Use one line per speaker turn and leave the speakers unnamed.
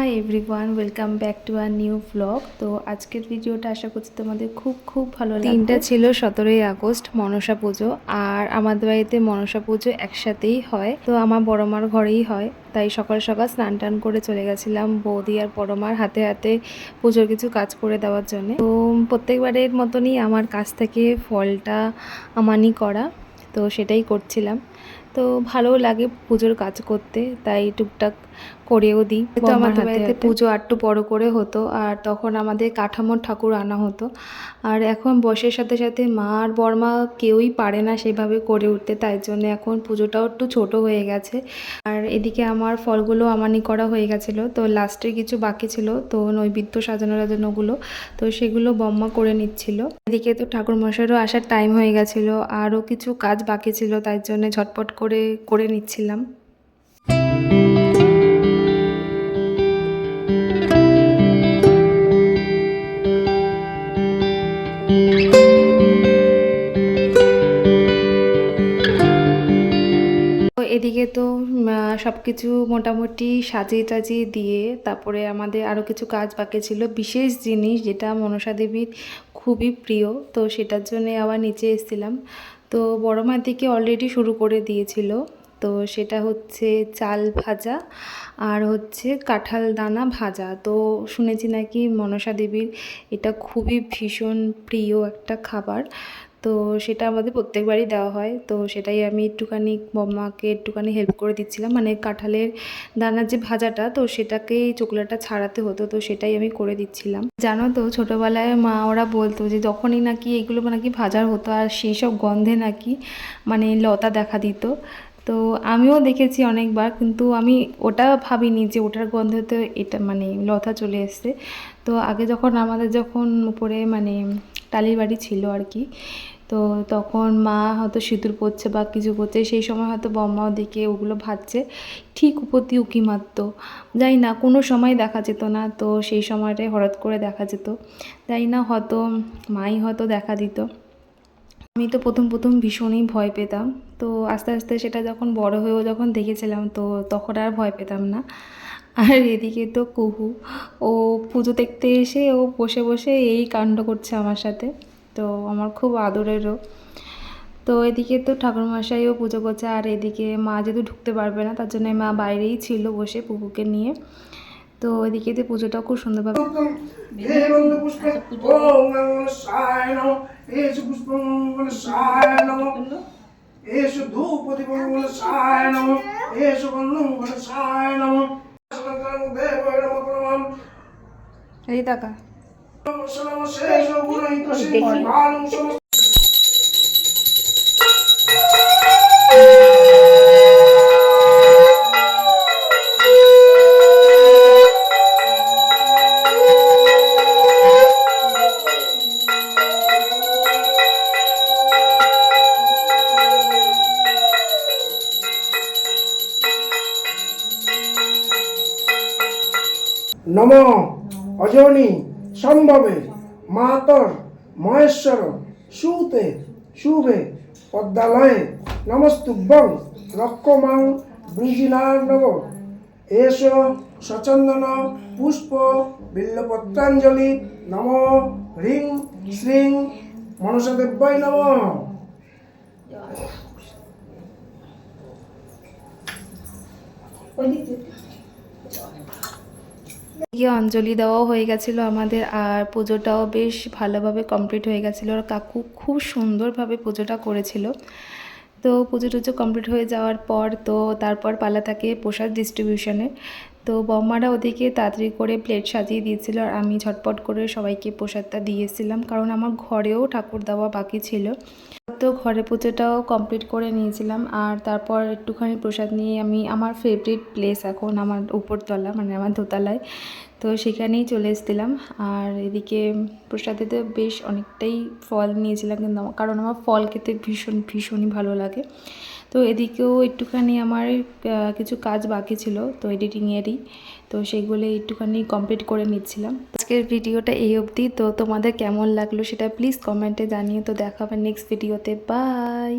High everyone, welcome back to our new blog. তো আজকের ভিডিওটা আশা করছি তোমাদের খুব ভালো লাগবে। দিনটা ছিল 17ই আগস্ট, মনসা পুজো। আর আমাদের বাড়িতে মনসা পুজো একসাথেই হয়, তো আমার বড় মার ঘরেই হয়। তাই সকাল সকাল স্নান টান করে চলে গেছিলাম বৌদি আর বড় মার হাতে হাতে পুজোর কিছু কাজ করে দেওয়ার জন্য। তো প্রত্যেকবারের মতনই আমার কাছ থেকে ফলটা আমানই করা, তো সেটাই করছিলাম। তো ভালো লাগে পুজোর কাজ করতে, তাই টুকটাক করেও দিই। তো আমাদের বাড়িতে পুজো একটু বড় করে হতো, আর তখন আমাদের কাঠামোর ঠাকুর আনা হতো। আর এখন বয়সের সাথে সাথে মা আর বড়মা কেউই পারে না সেভাবে করে উঠতে, তাই জন্য এখন পুজোটাও একটু ছোট হয়ে গেছে। আর এদিকে আমার ফলগুলো আমানি করা হয়ে গেছিলো, তো লাস্টে কিছু বাকি ছিল, তো নৈবেদ্য সাজানোগুলো, তো সেগুলো বম্মা করে নিচ্ছিল। এদিকে তো ঠাকুর মশাইরও আসার টাইম হয়ে গেছিলো, আরও কিছু কাজ বাকি ছিল, তাই জন্য ঝটপট করে নিচ্ছিলাম। এদিকে তো সব কিছু মোটামুটি সাজিয়ে টাজিয়ে দিয়ে তারপরে আমাদের আরও কিছু কাজ বাকি ছিল। বিশেষ জিনিস যেটা মনসা দেবীর খুবই প্রিয়, তো সেটার জন্যে আবার নিচে এসেছিলাম। তো বড় মার দিকে অলরেডি শুরু করে দিয়েছিল। তো সেটা হচ্ছে চাল ভাজা আর হচ্ছে কাঁঠাল দানা ভাজা। তো শুনেছি নাকি মনসা দেবীর এটা খুবই ভীষণ প্রিয় একটা খাবার, তো সেটা আমাদের প্রত্যেকবারই দেওয়া হয়। তো সেটাই আমি একটুখানি বম্মাকে একটুখানি হেল্প করে দিচ্ছিলাম, মানে কাঁঠালের দানার যে ভাজাটা, তো সেটাকেই চোকলাটা ছাড়াতে হতো, তো সেটাই আমি করে দিচ্ছিলাম। জানো তো ছোটোবেলায় মা ওরা বলতো যে যখনই নাকি এগুলো নাকি ভাজার হতো আর সেই সব গন্ধে নাকি মানে লতা দেখা দিত। তো আমিও দেখেছি অনেকবার, কিন্তু আমি ওটা ভাবিনি যে ওটার গন্ধতে এটা মানে লতা চলে এসছে। তো আগে আমাদের যখন উপরে মানে টালির বাড়ি ছিল আর কি, তো তখন মা হয়তো সিঁদুর পরছে বা কিছু করছে, সেই সময় হয়তো বম্মাও দিকে ওগুলো ভাজছে, ঠিক উপর দিয়ে উঁকি মারতো। জানি না কোনো সময় দেখা যেত না, তো সেই সময়টাই হঠাৎ করে দেখা যেত। জানি না, হয়তো মাই হয়তো দেখা দিত। আমি তো প্রথম ভীষণই ভয় পেতাম, তো আস্তে আস্তে সেটা যখন বড় হয়েও যখন দেখেছিলাম, তো তখন আর ভয় পেতাম না। আর এদিকে তো কুহু, ও পুজো দেখতে এসে ও বসে বসে এই কাণ্ড করছে আমার সাথে, তো আমার খুব আদরেরও। তো এদিকে তো ঠাকুরমশাইও পুজো করছে, আর এদিকে মা যেহেতু ঢুকতে পারবে না, তার জন্য মা বাইরেই ছিল বসে পুকুকে নিয়ে। তো এদিকে তো পুজোটাও খুব সুন্দরভাবে এই টাকা
নম অজনি সম্ভবে মাতর মহেশ্বর সুতে শুভে পদ্মালয়ে নমস্তুভ্যং রক্ষমাং বৃজিনার্ণব এষ সচন্দন পুষ্প বিল্লপত্রাঞ্জলি নম হ্রিং শ্রীং মনসাদেব্যై নমঃ।
গিয়ে অঞ্জলি দেওয়াও হয়ে গেছিলো আমাদের, আর পুজোটাও বেশ ভালোভাবে কমপ্লিট হয়ে গেছিলো, আর কাকু খুব সুন্দরভাবে পুজোটা করেছিল। তো পুজো টুজো কমপ্লিট হয়ে যাওয়ার পর তো তারপর পালা থাকে প্রসাদ ডিস্ট্রিবিউশনে। তো বম্মারা ওদিকে তাড়াতাড়ি করে প্লেট সাজিয়ে দিয়েছিল, আর আমি ঝটপট করে সবাইকে প্রসাদটা দিয়েছিলাম, কারণ আমার ঘরেও ঠাকুর দেওয়া বাকি ছিল। তো ঘরে পুজোটাও কমপ্লিট করে নিয়েছিলাম, আর তারপর একটুখানি প্রসাদ নিয়ে আমি আমার ফেভারিট প্লেস এখন আমার উপরতলা মানে আমার দোতলায়, তো সেখানেই চলে এসেছিলাম। আর এদিকে প্রসাদেতে বেশ অনেকটাই ফল নিয়েছিলাম, কিন্তু কারণ আমার ফল খেতে ভীষণই ভালো লাগে। তো এদিকেও একটুখানি আমার কিছু কাজ বাকি ছিল, তো এডিটিংয়েরই, তো সেগুলো একটুখানি কমপ্লিট করে নিচ্ছিলাম। আজকের ভিডিওটা এই অবধি, তো তোমাদের কেমন লাগলো সেটা প্লিজ কমেন্টে জানিয়ে। তো দেখা হবে নেক্সট ভিডিওতে, বাই।